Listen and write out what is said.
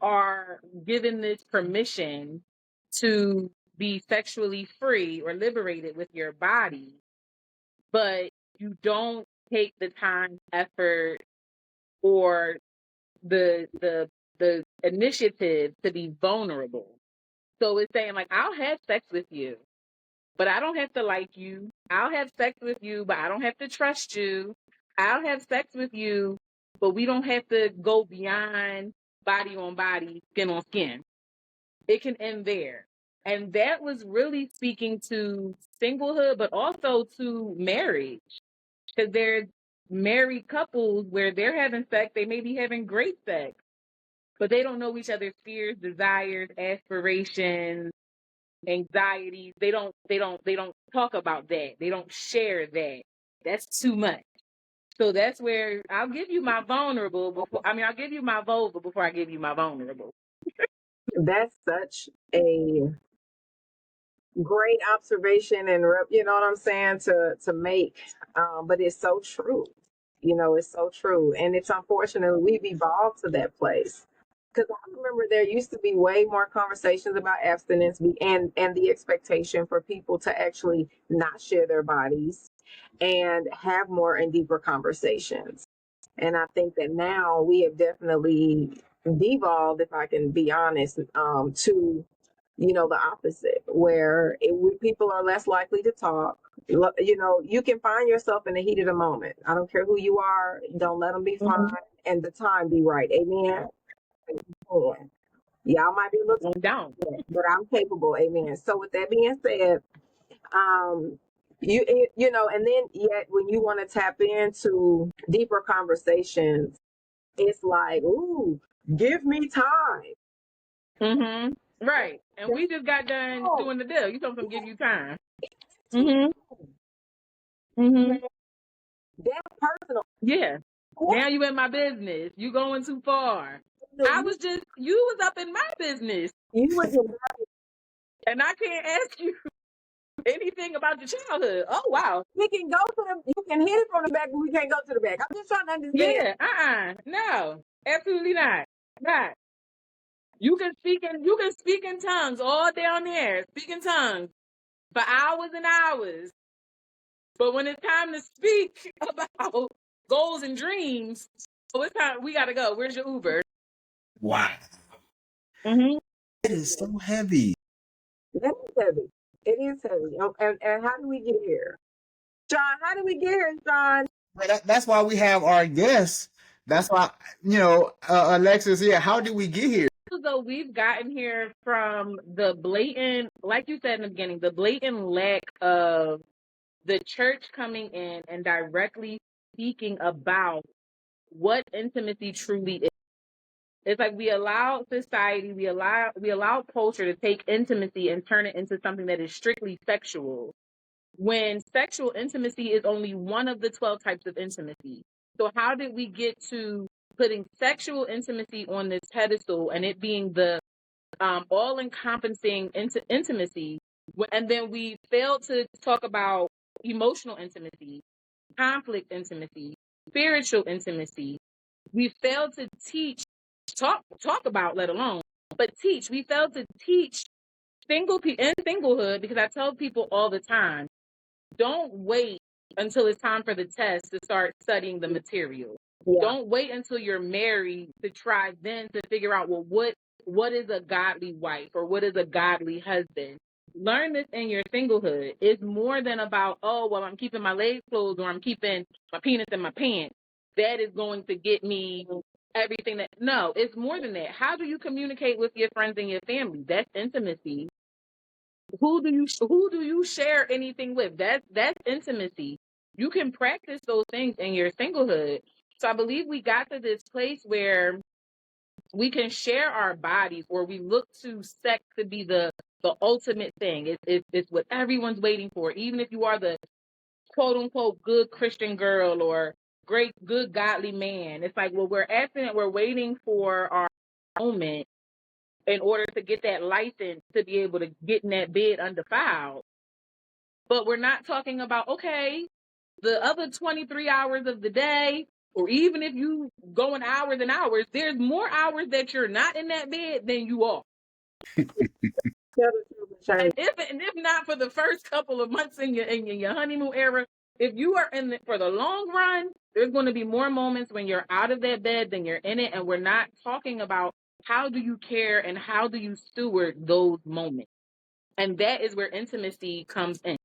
are given this permission to be sexually free or liberated with your body, but you don't take the time, effort, or the initiative to be vulnerable. So it's saying like, I'll have sex with you, but I don't have to like you. I'll have sex with you, but I don't have to trust you. I'll have sex with you, but we don't have to go beyond body on body, skin on skin. It can end there. And that was really speaking to singlehood, but also to marriage. Because there's married couples where they're having sex, they may be having great sex, but they don't know each other's fears, desires, aspirations, anxieties. They don't talk about that. They don't share that. That's too much. So that's where I'll give you my vulnerable before I'll give you my vulnerable before I give you my vulnerable. That's such a great observation, and you know what I'm saying, to make, but it's so true. It's so true, and it's unfortunate we've evolved to that place. Because I remember there used to be way more conversations about abstinence and the expectation for people to actually not share their bodies and have more and deeper conversations. And I think that now we have definitely devolved, if I can be honest, to the opposite, where people are less likely to talk. You can find yourself in the heat of the moment. I don't care who you are. Don't let them be fine, and the time be right. Amen. Y'all might be a little down, but I'm capable. Amen. So with that being said, and then yet when you want to tap into deeper conversations, it's like, ooh, give me time. Right. And we just got done doing the deal. You told them give you time. That's personal. Yeah. Now you in my business. You going too far. You was up in my business. And I can't ask you anything about your childhood. Oh wow. You can hit it from the back, but we can't go to the back. I'm just trying to understand. Yeah, no, absolutely not. Not. You can speak in tongues all down there, speak in tongues for hours and hours. But when it's time to speak about goals and dreams, it's time, we gotta go. Where's your Uber? Wow. It is so heavy. That is heavy. It is heavy. And how do we get here? Shon, how do we get here, Shon? That's why we have our guests. That's why, Alexis, how did we get here? So we've gotten here from the blatant, like you said in the beginning, the blatant lack of the church coming in and directly speaking about what intimacy truly is. It's like we allow society, we allow culture to take intimacy and turn it into something that is strictly sexual, when sexual intimacy is only one of the 12 types of intimacy. So how did we get to putting sexual intimacy on this pedestal and it being the all-encompassing intimacy, and then we failed to talk about emotional intimacy, conflict intimacy, spiritual intimacy. We failed to talk about, let alone, but teach. We failed to teach singlehood, because I tell people all the time, don't wait until it's time for the test to start studying the material. Yeah. Don't wait until you're married to try then to figure out, well, what is a godly wife or what is a godly husband? Learn this in your singlehood. It's more than about, oh, well, I'm keeping my legs closed or I'm keeping my penis in my pants. That is going to get me everything that, no, it's more than that. How do you communicate with your friends and your family? That's intimacy. Who do you share anything with? That's intimacy. You can practice those things in your singlehood. So I believe we got to this place where we can share our bodies, or we look to sex to be the ultimate thing. It's what everyone's waiting for. Even if you are the quote unquote good Christian girl or good godly man, it's like, well, we're waiting for our moment in order to get that license to be able to get in that bed undefiled. But we're not talking about, okay, the other 23 hours of the day, or even if you going hours and hours, there's more hours that you're not in that bed than you are. Tell the truth and shame. And if not for the first couple of months in your honeymoon era, if you are in for the long run, there's going to be more moments when you're out of that bed than you're in it. And we're not talking about how do you care and how do you steward those moments. And that is where intimacy comes in.